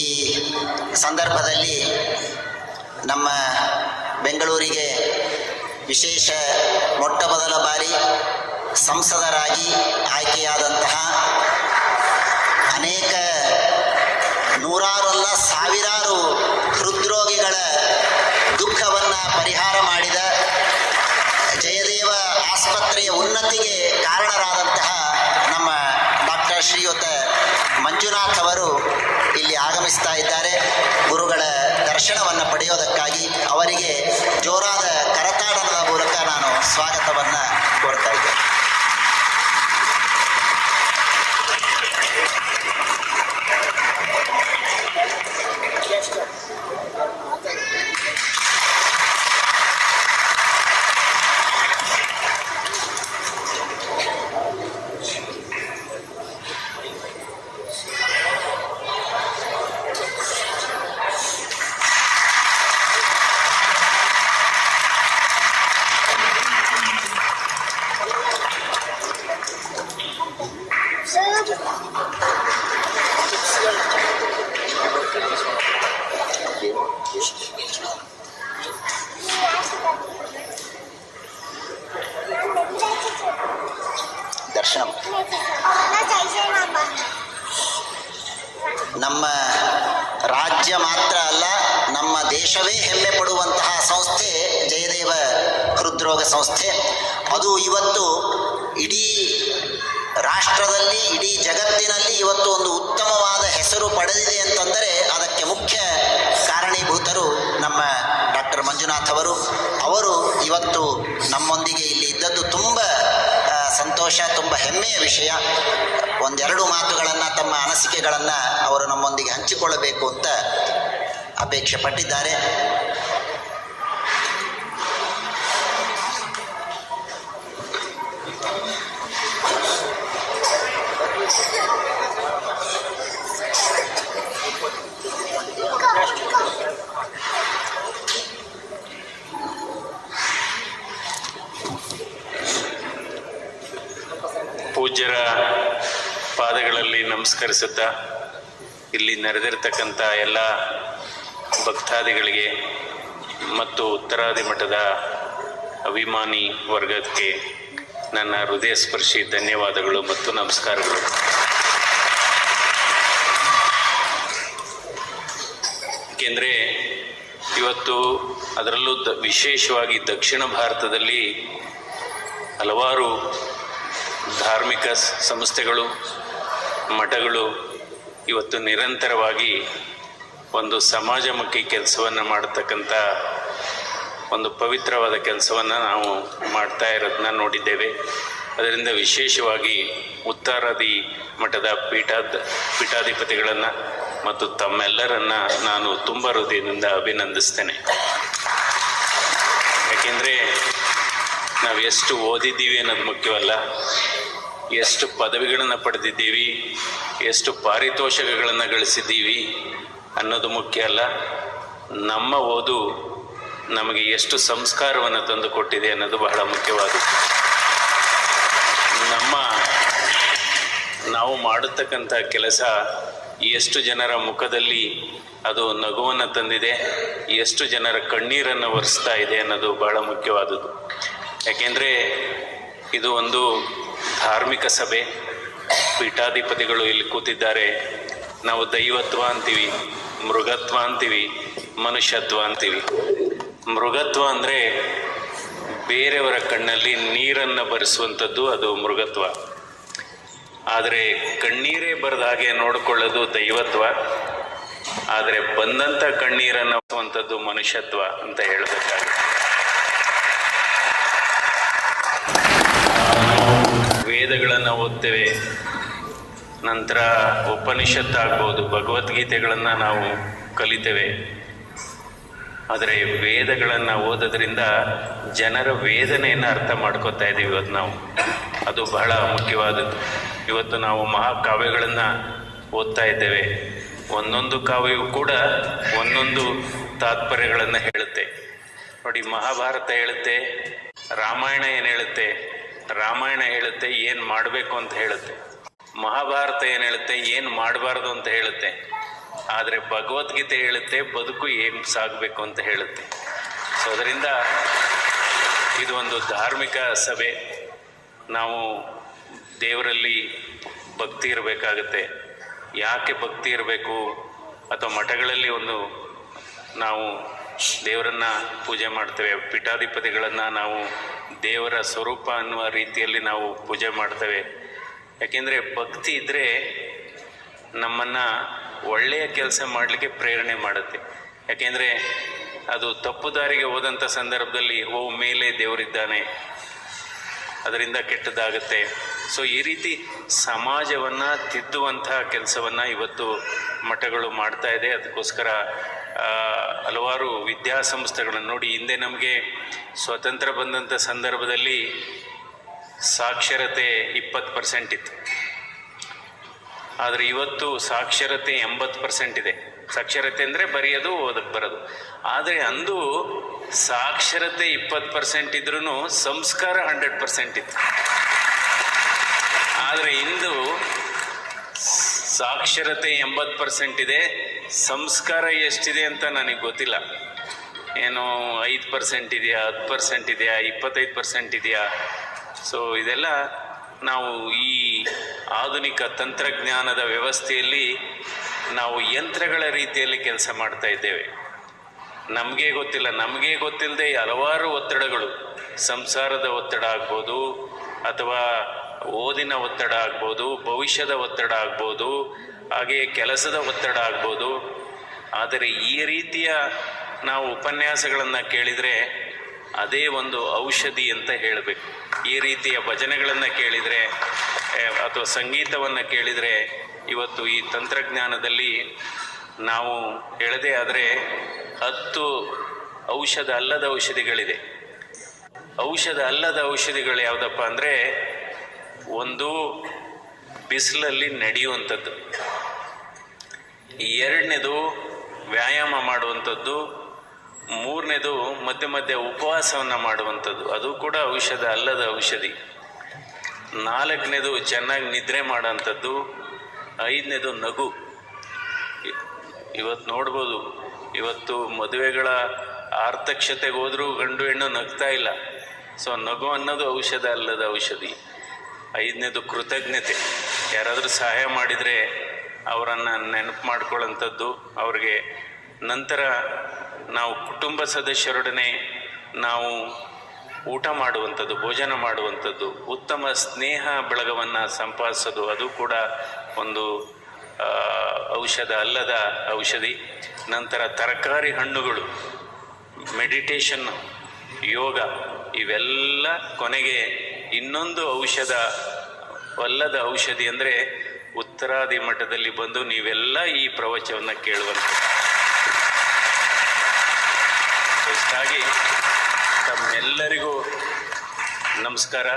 ಈ ಸಂದರ್ಭದಲ್ಲಿ ನಮ್ಮ ಬೆಂಗಳೂರಿಗೆ ವಿಶೇಷ ಮೊಟ್ಟ ಮೊದಲ ಬಾರಿ ಸಂಸದರಾಗಿ ಆಯ್ಕೆಯಾದಂತಹ ಅನೇಕ ನೂರಾರಲ್ಲ ಸಾವಿರಾರು ಹೃದ್ರೋಗಿಗಳ ದುಃಖವನ್ನು ಪರಿಹಾರ ಮಾಡಿದ ಜಯದೇವ ಆಸ್ಪತ್ರೆಯ ಉನ್ನತಿಗೆ ಕಾರಣರಾದಂತಹ ನಮ್ಮ ಡಾಕ್ಟರ್ ಶ್ರೀಯುತ ಮಂಜುನಾಥ್ ಅವರು ಇಲ್ಲಿ ಆಗಮಿಸ್ತಾ ಇದ್ದಾರೆ. ಗುರುಗಳ ದರ್ಶನವನ್ನು ಪಡೆಯೋದಕ್ಕಾಗಿ ಅವರಿಗೆ ಜೋರಾದ ಕರತಾಡನದ ಮೂಲಕ ನಾನು ಸ್ವಾಗತವನ್ನು ಕೋರ್ತಾ ಇದ್ದೇನೆ. ದರ್ಶನ ನಮ್ಮ ರಾಜ್ಯ ಮಾತ್ರ ಅಲ್ಲ, ನಮ್ಮ ದೇಶವೇ ಹೆಮ್ಮೆ ಪಡುವಂತಹ ಸಂಸ್ಥೆ ಜಯದೇವ ಹೃದ್ರೋಗ ಸಂಸ್ಥೆ. ಅದು ಇವತ್ತು ಇಡೀ ರಾಷ್ಟ್ರದಲ್ಲಿ, ಇಡೀ ಜಗತ್ತಿನಲ್ಲಿ ಇವತ್ತು ಒಂದು ಉತ್ತಮವಾದ ಹೆಸರು ಪಡೆದಿದೆ ಅಂತಂದರೆ ಅದಕ್ಕೆ ಮುಖ್ಯ ಕಾರಣೀಭೂತರು ನಮ್ಮ ಡಾಕ್ಟರ್ ಮಂಜುನಾಥ್ ಅವರು. ಅವರು ಇವತ್ತು ನಮ್ಮೊಂದಿಗೆ ಇಲ್ಲಿ ಇದ್ದದ್ದು ತುಂಬ ಸಂತೋಷ, ತುಂಬ ಹೆಮ್ಮೆಯ ವಿಷಯ. ಒಂದೆರಡು ಮಾತುಗಳನ್ನು, ತಮ್ಮ ಅನಿಸಿಕೆಗಳನ್ನು ಅವರು ನಮ್ಮೊಂದಿಗೆ ಹಂಚಿಕೊಳ್ಳಬೇಕು ಅಂತ ಅಪೇಕ್ಷೆ ಪಟ್ಟಿದ್ದಾರೆ. ಪೂಜ್ಯರ ಪಾದಗಳಲ್ಲಿ ನಮಸ್ಕರಿಸುತ್ತಾ, ಇಲ್ಲಿ ನೆರೆದಿರ್ತಕ್ಕಂಥ ಎಲ್ಲ ಭಕ್ತಾದಿಗಳಿಗೆ ಮತ್ತು ಉತ್ತರಾದಿ ಮಠದ ಅಭಿಮಾನಿ ವರ್ಗಕ್ಕೆ ನನ್ನ ಹೃದಯ ಸ್ಪರ್ಶಿ ಧನ್ಯವಾದಗಳು ಮತ್ತು ನಮಸ್ಕಾರಗಳು. ಏಕೆಂದರೆ ಇವತ್ತು ಅದರಲ್ಲೂ ವಿಶೇಷವಾಗಿ ದಕ್ಷಿಣ ಭಾರತದಲ್ಲಿ ಹಲವಾರು ಧಾರ್ಮಿಕ ಸಂಸ್ಥೆಗಳು, ಮಠಗಳು ಇವತ್ತು ನಿರಂತರವಾಗಿ ಒಂದು ಸಮಾಜಮುಖಿ ಕೆಲಸವನ್ನು ಮಾಡತಕ್ಕಂಥ ಒಂದು ಪವಿತ್ರವಾದ ಕೆಲಸವನ್ನು ನಾವು ಮಾಡ್ತಾ ಇರೋದನ್ನ ನೋಡಿದ್ದೇವೆ. ಅದರಿಂದ ವಿಶೇಷವಾಗಿ ಉತ್ತರಾದಿ ಮಠದ ಪೀಠಾಧಿಪತಿಗಳನ್ನು ಮತ್ತು ತಮ್ಮೆಲ್ಲರನ್ನು ನಾನು ತುಂಬ ಹೃದಯದಿಂದ ಅಭಿನಂದಿಸ್ತೇನೆ. ಯಾಕೆಂದರೆ ನಾವು ಎಷ್ಟು ಓದಿದ್ದೀವಿ ಅನ್ನೋದು ಮುಖ್ಯವಲ್ಲ, ಎಷ್ಟು ಪದವಿಗಳನ್ನು ಪಡೆದಿದ್ದೀವಿ, ಎಷ್ಟು ಪಾರಿತೋಷಕಗಳನ್ನು ಗಳಿಸಿದ್ದೀವಿ ಅನ್ನೋದು ಮುಖ್ಯ ಅಲ್ಲ. ನಮ್ಮ ಓದು ನಮಗೆ ಎಷ್ಟು ಸಂಸ್ಕಾರವನ್ನು ತಂದು ಕೊಟ್ಟಿದೆ ಅನ್ನೋದು ಬಹಳ ಮುಖ್ಯವಾದದ್ದು. ನಾವು ಮಾಡತಕ್ಕಂಥ ಕೆಲಸ ಎಷ್ಟು ಜನರ ಮುಖದಲ್ಲಿ ಅದು ನಗುವನ್ನು ತಂದಿದೆ, ಎಷ್ಟು ಜನರ ಕಣ್ಣೀರನ್ನು ಒರೆಸ್ತಾ ಇದೆ ಅನ್ನೋದು ಬಹಳ ಮುಖ್ಯವಾದದ್ದು. ಯಾಕೆಂದರೆ ಇದು ಒಂದು ಧಾರ್ಮಿಕ ಸಭೆ, ಪೀಠಾಧಿಪತಿಗಳು ಇಲ್ಲಿ ಕೂತಿದ್ದಾರೆ. ನಾವು ದೈವತ್ವ ಅಂತೀವಿ, ಮೃಗತ್ವ ಅಂತೀವಿ, ಮನುಷ್ಯತ್ವ ಅಂತೀವಿ. ಮೃಗತ್ವ ಅಂದರೆ ಬೇರೆಯವರ ಕಣ್ಣಲ್ಲಿ ನೀರನ್ನು ಬರೆಸುವಂಥದ್ದು, ಅದು ಮೃಗತ್ವ. ಆದರೆ ಕಣ್ಣೀರೇ ಬರದ ಹಾಗೆ ನೋಡಿಕೊಳ್ಳೋದು ದೈವತ್ವ. ಆದರೆ ಬಂದಂಥ ಕಣ್ಣೀರನ್ನು ಬರೆಸುವಂಥದ್ದು ಮನುಷ್ಯತ್ವ ಅಂತ ಹೇಳಬೇಕಾಗುತ್ತೆ. ವೇದಗಳನ್ನು ಓದ್ತೇವೆ, ನಂತರ ಉಪನಿಷತ್ತಾಗ್ಬೋದು, ಭಗವದ್ಗೀತೆಗಳನ್ನು ನಾವು ಕಲಿತೇವೆ. ಆದರೆ ವೇದಗಳನ್ನು ಓದೋದ್ರಿಂದ ಜನರ ವೇದನೆಯನ್ನು ಅರ್ಥ ಮಾಡ್ಕೋತಾ ಇದ್ದೀವಿ ಇವತ್ತು ನಾವು. ಅದು ಬಹಳ ಮುಖ್ಯವಾದದ್ದು. ಇವತ್ತು ನಾವು ಮಹಾಕಾವ್ಯಗಳನ್ನು ಓದ್ತಾ ಇದ್ದೇವೆ. ಒಂದೊಂದು ಕಾವ್ಯವೂ ಕೂಡ ಒಂದೊಂದು ತಾತ್ಪರ್ಯಗಳನ್ನು ಹೇಳುತ್ತೆ. ನೋಡಿ, ಮಹಾಭಾರತ ಹೇಳುತ್ತೆ, ರಾಮಾಯಣ ಏನು ಹೇಳುತ್ತೆ, ರಾಮಾಯಣ ಹೇಳುತ್ತೆ ಏನು ಮಾಡಬೇಕು ಅಂತ ಹೇಳುತ್ತೆ. ಮಹಾಭಾರತ ಏನು ಹೇಳುತ್ತೆ, ಏನು ಮಾಡಬಾರ್ದು ಅಂತ ಹೇಳುತ್ತೆ. ಆದರೆ ಭಗವದ್ಗೀತೆ ಹೇಳುತ್ತೆ ಬದುಕು ಹೇಗೆ ಸಾಗಬೇಕು ಅಂತ ಹೇಳುತ್ತೆ. ಸೊ ಅದರಿಂದ ಇದು ಒಂದು ಧಾರ್ಮಿಕ ಸಭೆ. ನಾವು ದೇವರಲ್ಲಿ ಭಕ್ತಿ ಇರಬೇಕಾಗತ್ತೆ. ಯಾಕೆ ಭಕ್ತಿ ಇರಬೇಕು? ಅಥವಾ ಮಠಗಳಲ್ಲಿ ನಾವು ದೇವರನ್ನು ಪೂಜೆ ಮಾಡ್ತೇವೆ, ಪೀಠಾಧಿಪತಿಗಳನ್ನು ನಾವು ದೇವರ ಸ್ವರೂಪ ಅನ್ನುವ ರೀತಿಯಲ್ಲಿ ನಾವು ಪೂಜೆ ಮಾಡ್ತೇವೆ. ಯಾಕೆಂದರೆ ಭಕ್ತಿ ಇದ್ದರೆ ನಮ್ಮನ್ನು ಒಳ್ಳೆಯ ಕೆಲಸ ಮಾಡಲಿಕ್ಕೆ ಪ್ರೇರಣೆ ಮಾಡುತ್ತೆ. ಯಾಕೆಂದರೆ ಅದು ತಪ್ಪು ದಾರಿಗೆ ಹೋದಂಥ ಸಂದರ್ಭದಲ್ಲಿ ಮೇಲೆ ದೇವರಿದ್ದಾನೆ, ಅದರಿಂದ ಕೆಟ್ಟದಾಗುತ್ತೆ. ಸೊ ಈ ರೀತಿ ಸಮಾಜವನ್ನು ತಿದ್ದುವಂತಹ ಕೆಲಸವನ್ನು ಇವತ್ತು ಮಠಗಳು ಮಾಡ್ತಾ ಇದೆ. ಅದಕ್ಕೋಸ್ಕರ ಹಲವಾರು ವಿದ್ಯಾಸಂಸ್ಥೆಗಳನ್ನು ನೋಡಿ. ಹಿಂದೆ ನಮಗೆ ಸ್ವತಂತ್ರ ಬಂದಂಥ ಸಂದರ್ಭದಲ್ಲಿ ಸಾಕ್ಷರತೆ 20% ಇತ್ತು. ಆದರೆ ಇವತ್ತು ಸಾಕ್ಷರತೆ 80% ಇದೆ. ಸಾಕ್ಷರತೆ ಅಂದರೆ ಬರೆಯೋದು ಓದಕ್ಕೆ ಬರೋದು. ಆದರೆ ಅಂದು ಸಾಕ್ಷರತೆ 20% ಇದ್ರೂ ಸಂಸ್ಕಾರ 100% ಇತ್ತು. ಆದರೆ ಇಂದು ಸಾಕ್ಷರತೆ 80% ಇದೆ, ಸಂಸ್ಕಾರ ಎಷ್ಟಿದೆ ಅಂತ ನನಗೆ ಗೊತ್ತಿಲ್ಲ. ಏನು 5% ಇದೆಯಾ, 10% ಇದೆಯಾ, 25% ಇದೆಯಾ? ಸೊ ಇದೆಲ್ಲ ನಾವು ಈ ಆಧುನಿಕ ತಂತ್ರಜ್ಞಾನದ ವ್ಯವಸ್ಥೆಯಲ್ಲಿ ನಾವು ಯಂತ್ರಗಳ ರೀತಿಯಲ್ಲಿ ಕೆಲಸ ಮಾಡ್ತಾ ಇದ್ದೇವೆ. ನಮಗೆ ಗೊತ್ತಿಲ್ಲದೆ ಹಲವಾರು ಒತ್ತಡಗಳು, ಸಂಸಾರದ ಒತ್ತಡ ಆಗ್ಬೋದು, ಅಥವಾ ಓದಿನ ಒತ್ತಡ ಆಗ್ಬೋದು, ಭವಿಷ್ಯದ ಒತ್ತಡ ಆಗ್ಬೋದು, ಹಾಗೆಯೇ ಕೆಲಸದ ಒತ್ತಡ ಆಗ್ಬೋದು. ಆದರೆ ಈ ರೀತಿಯ ನಾವು ಉಪನ್ಯಾಸಗಳನ್ನು ಕೇಳಿದರೆ ಅದೇ ಒಂದು ಔಷಧಿ ಅಂತ ಹೇಳಬೇಕು. ಈ ರೀತಿಯ ಭಜನೆಗಳನ್ನು ಕೇಳಿದರೆ ಅಥವಾ ಸಂಗೀತವನ್ನು ಕೇಳಿದರೆ ಇವತ್ತು ಈ ತಂತ್ರಜ್ಞಾನದಲ್ಲಿ ನಾವು ಹೇಳದೇ ಆದರೆ 10 ಔಷಧ ಅಲ್ಲದ ಔಷಧಿಗಳಿದೆ. ಔಷಧ ಅಲ್ಲದ ಔಷಧಿಗಳು ಯಾವುದಪ್ಪ ಅಂದರೆ, ಒಂದು ಬಿಸಿಲಲ್ಲಿ ನಡೆಯುವಂಥದ್ದು, ಎರಡನೇದು ವ್ಯಾಯಾಮ ಮಾಡುವಂಥದ್ದು, ಮೂರನೇದು ಮಧ್ಯೆ ಉಪವಾಸವನ್ನು ಮಾಡುವಂಥದ್ದು, ಅದು ಕೂಡ ಔಷಧ ಅಲ್ಲದ ಔಷಧಿ, ನಾಲ್ಕನೇದು ಚೆನ್ನಾಗಿ ನಿದ್ರೆ ಮಾಡೋಂಥದ್ದು, ಐದನೇದು ನಗು. ಇವತ್ತು ನೋಡ್ಬೋದು, ಇವತ್ತು ಮದುವೆಗಳ ಆರ್ತಕ್ಷತೆಗೆ ಹೋದರೂ ಗಂಡು ಹೆಣ್ಣು ನಗ್ತಾ ಇಲ್ಲ. ಸೊ ನಗು ಅನ್ನೋದು ಔಷಧ ಅಲ್ಲದ ಔಷಧಿ. ಐದನೇದು ಕೃತಜ್ಞತೆ. ಯಾರಾದರೂ ಸಹಾಯ ಮಾಡಿದರೆ ಅವರನ್ನು ನೆನಪು ಮಾಡ್ಕೊಳ್ಳೋಂಥದ್ದು ಅವ್ರಿಗೆ. ನಂತರ ನಾವು ಕುಟುಂಬ ಸದಸ್ಯರೊಡನೆ ನಾವು ಊಟ ಮಾಡುವಂಥದ್ದು, ಭೋಜನ ಮಾಡುವಂಥದ್ದು, ಉತ್ತಮ ಸ್ನೇಹ ಬಳಗವನ್ನು ಸಂಪಾದಿಸೋದು, ಅದು ಕೂಡ ಒಂದು ಔಷಧ ಅಲ್ಲದ ಔಷಧಿ. ನಂತರ ತರಕಾರಿ, ಹಣ್ಣುಗಳು, ಮೆಡಿಟೇಷನ್, ಯೋಗ, ಇವೆಲ್ಲ ಕೊನೆಗೆ ಇನ್ನೊಂದು ಔಷಧ ಅಲ್ಲದ ಔಷಧಿ ಅಂದರೆ ಉತ್ತರಾದಿ ಮಠದಲ್ಲಿ ಬಂದು ನೀವೆಲ್ಲ ಈ ಪ್ರವಚನವನ್ನು ಕೇಳುವಂಥದ್ದು. ಇಷ್ಟಾಗಿ ತಮ್ಮೆಲ್ಲರಿಗೂ ನಮಸ್ಕಾರ.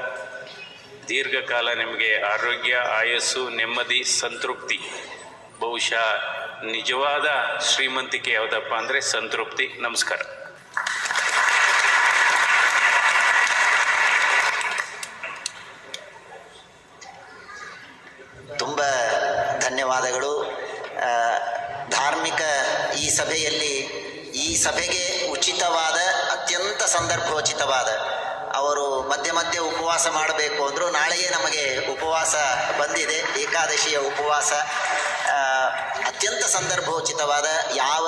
ದೀರ್ಘಕಾಲ ನಿಮಗೆ ಆರೋಗ್ಯ, ಆಯಸ್ಸು, ನೆಮ್ಮದಿ, ಸಂತೃಪ್ತಿ. ಬಹುಶಃ ನಿಜವಾದ ಶ್ರೀಮಂತಿಕೆ ಯಾವುದಪ್ಪ ಅಂದರೆ ಸಂತೃಪ್ತಿ. ನಮಸ್ಕಾರ. ತುಂಬ ಧನ್ಯವಾದಗಳು. ಧಾರ್ಮಿಕ ಈ ಸಭೆಯಲ್ಲಿ, ಈ ಸಭೆಗೆ ಉಚಿತವಾದ, ಅತ್ಯಂತ ಸಂದರ್ಭೋಚಿತವಾದ, ಅವರು ಮಧ್ಯೆ ಉಪವಾಸ ಮಾಡಬೇಕು ಅಂದರು. ನಾಳೆಯೇ ನಮಗೆ ಉಪವಾಸ ಬಂದಿದೆ, ಏಕಾದಶಿಯ ಉಪವಾಸ. ಅತ್ಯಂತ ಸಂದರ್ಭೋಚಿತವಾದ, ಯಾವ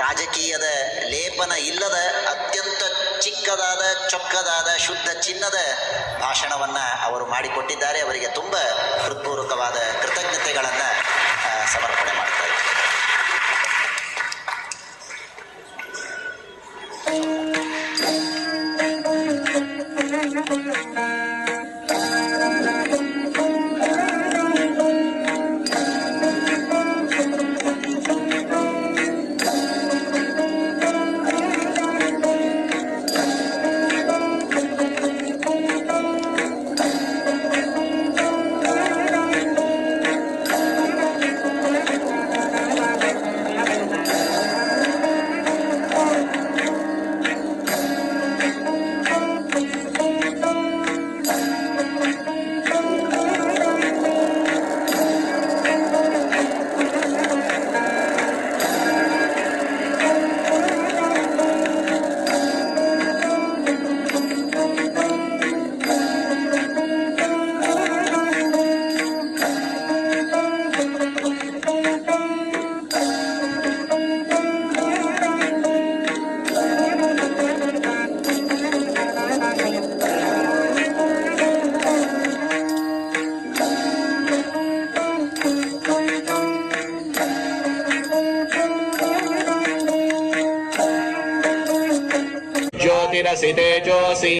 ರಾಜಕೀಯದ ಲೇಪನ ಇಲ್ಲದ, ಅತ್ಯಂತ ಚಿಕ್ಕದಾದ, ಚೊಕ್ಕದಾದ, ಶುದ್ಧ ಚಿನ್ನದ ಭಾಷಣವನ್ನು ಅವರು ಮಾಡಿಕೊಟ್ಟಿದ್ದಾರೆ. ಅವರಿಗೆ ತುಂಬ ಹೃತ್ಪೂರ್ವಕವಾದ ಕೃತಜ್ಞತೆಗಳನ್ನು ಸಮರ್ಪಣೆ ಮಾಡ್ತಾ ಇದ್ದಾರೆ. वातिरसि तेजोऽसि